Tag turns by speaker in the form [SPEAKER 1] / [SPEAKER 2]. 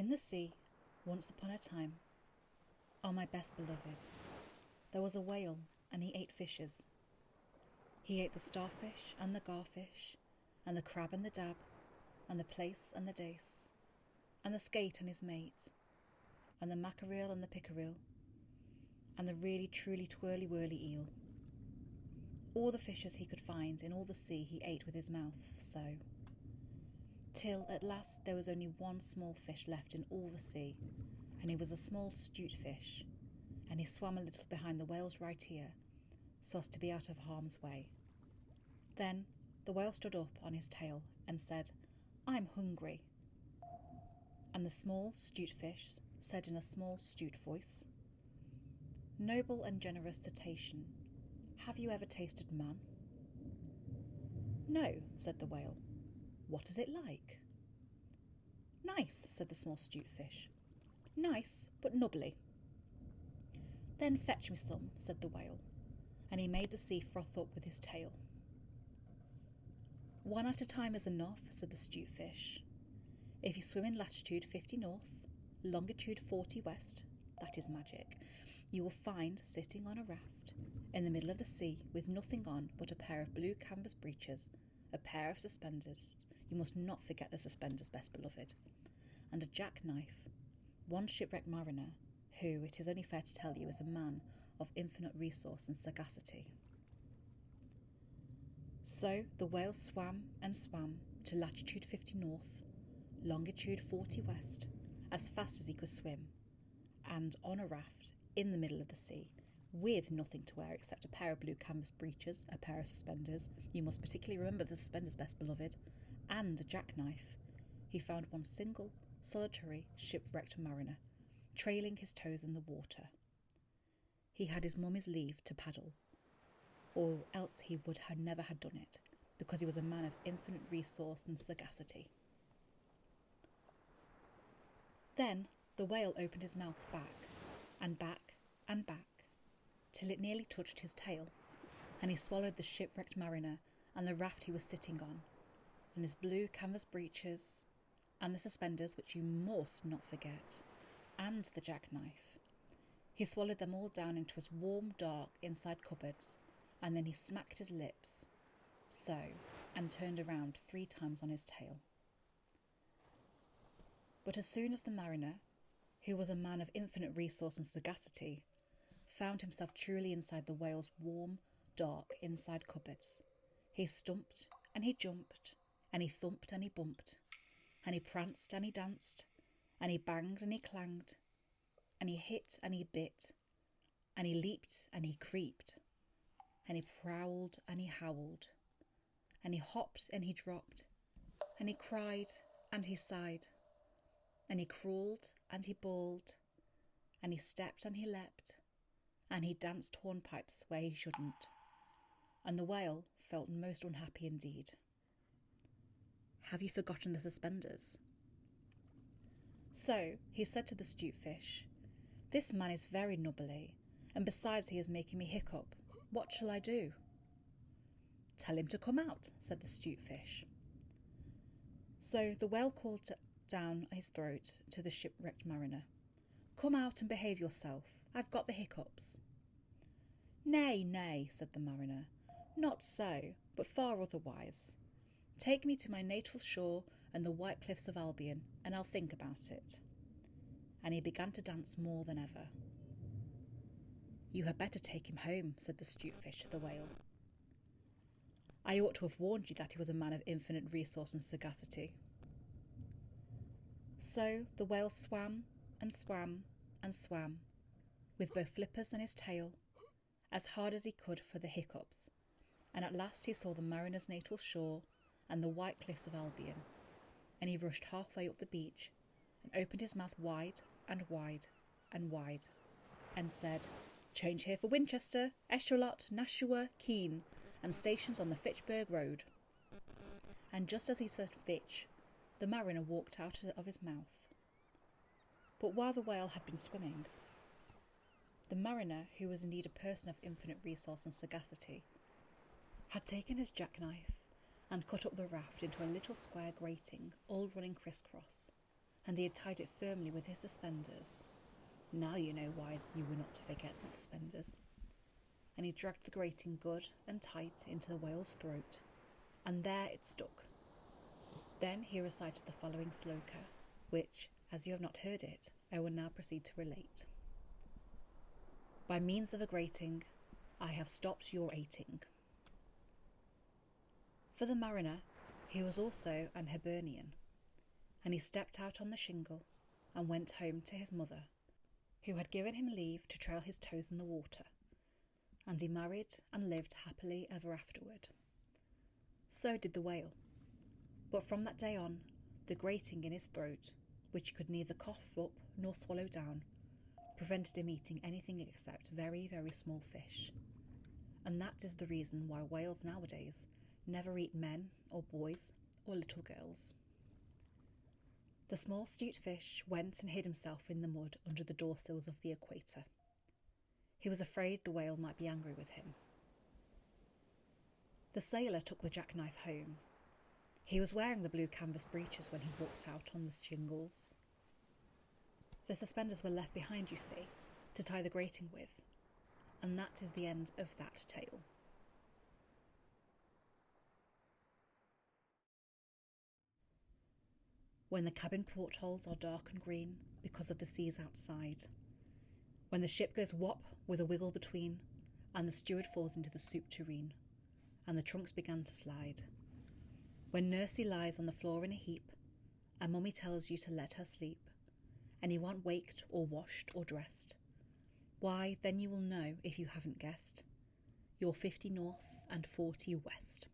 [SPEAKER 1] In the sea, once upon a time, oh my best beloved, there was a whale, and he ate fishes. He ate the starfish and the garfish, and the crab and the dab, and the plaice and the dace, and the skate and his mate, and the mackerel and the pickerel, and the really truly twirly whirly eel. All the fishes he could find in all the sea he ate with his mouth, so. Till at last there was only one small fish left in all the sea, and he was a small 'stute fish, and he swam a little behind the whale's right ear, so as to be out of harm's way. Then the whale stood up on his tail and said, "I'm hungry." And the small 'stute fish said in a small 'stute voice, "Noble and generous cetacean, have you ever tasted man?" "No," said the whale. "What is it like?" "Nice," said the small 'stute fish. "Nice, but nubbly." "Then fetch me some," said the whale, and he made the sea froth up with his tail. "One at a time is enough," said the 'stute fish. "If you swim in latitude 50 north, longitude 40 west, that is magic, you will find, sitting on a raft, in the middle of the sea, with nothing on but a pair of blue canvas breeches, a pair of suspenders, you must not forget the suspenders, best beloved, and a jackknife, one shipwrecked mariner, who, it is only fair to tell you, is a man of infinite resource and sagacity." So the whale swam and swam to latitude 50 north, longitude 40 west, as fast as he could swim, and on a raft in the middle of the sea, with nothing to wear except a pair of blue canvas breeches, a pair of suspenders, you must particularly remember the suspenders, best beloved, and a jackknife, he found one single, solitary, shipwrecked mariner, trailing his toes in the water. He had his mummy's leave to paddle, or else he would have never had done it, because he was a man of infinite resource and sagacity. Then the whale opened his mouth back, and back, and back, till it nearly touched his tail, and he swallowed the shipwrecked mariner and the raft he was sitting on, and his blue canvas breeches, and the suspenders, which you must not forget, and the jackknife. He swallowed them all down into his warm, dark inside cupboards, and then he smacked his lips, so, and turned around 3 times on his tail. But as soon as the mariner, who was a man of infinite resource and sagacity, found himself truly inside the whale's warm, dark inside cupboards, he stumped and he jumped, and he thumped and he bumped, and he pranced and he danced, and he banged and he clanged, and he hit and he bit, and he leaped and he creeped, and he prowled and he howled, and he hopped and he dropped, and he cried and he sighed, and he crawled and he bawled, and he stepped and he leapt, and he danced hornpipes where he shouldn't, and the whale felt most unhappy indeed. Have you forgotten the suspenders? So he said to the 'stute fish, "This man is very nubbly, and besides he is making me hiccup. What shall I do?" "Tell him to come out," said the 'stute fish. So the whale called down his throat to the shipwrecked mariner, "Come out and behave yourself. I've got the hiccups." "Nay, nay," said the mariner, "not so, but far otherwise. Take me to my natal shore and the white cliffs of Albion, and I'll think about it." And he began to dance more than ever. "You had better take him home," said the 'stute fish to the whale. "I ought to have warned you that he was a man of infinite resource and sagacity." So the whale swam and swam and swam, with both flippers and his tail, as hard as he could for the hiccups, and at last he saw the mariner's natal shore and the white cliffs of Albion, and he rushed halfway up the beach and opened his mouth wide and wide and wide, and said, "Change here for Winchester, Eschalot, Nashua, Keene, and stations on the Fitchburg Road." And just as he said Fitch, the mariner walked out of his mouth. But while the whale had been swimming, the mariner, who was indeed a person of infinite resource and sagacity, had taken his jackknife and cut up the raft into a little square grating, all running crisscross, and he had tied it firmly with his suspenders. Now you know why you were not to forget the suspenders. And he dragged the grating good and tight into the whale's throat, and there it stuck. Then he recited the following sloka, which, as you have not heard it, I will now proceed to relate. By means of a grating, I have stopped your eating. For the mariner, he was also an Hibernian, and he stepped out on the shingle and went home to his mother, who had given him leave to trail his toes in the water, and he married and lived happily ever afterward. So did the whale, but from that day on, the grating in his throat, which he could neither cough up nor swallow down, prevented him eating anything except very, very small fish. And that is the reason why whales nowadays never eat men or boys or little girls. The small 'stute fish went and hid himself in the mud under the doorsills of the equator. He was afraid the whale might be angry with him. The sailor took the jackknife home. He was wearing the blue canvas breeches when he walked out on the shingles. The suspenders were left behind, you see, to tie the grating with, and that is the end of that tale. When the cabin portholes are dark and green because of the seas outside, when the ship goes whop with a wiggle between, and the steward falls into the soup tureen, and the trunks begin to slide, when Nursey lies on the floor in a heap, and Mummy tells you to let her sleep, and you aren't waked or washed or dressed, why, then you will know, if you haven't guessed, you're 50 north and 40 west.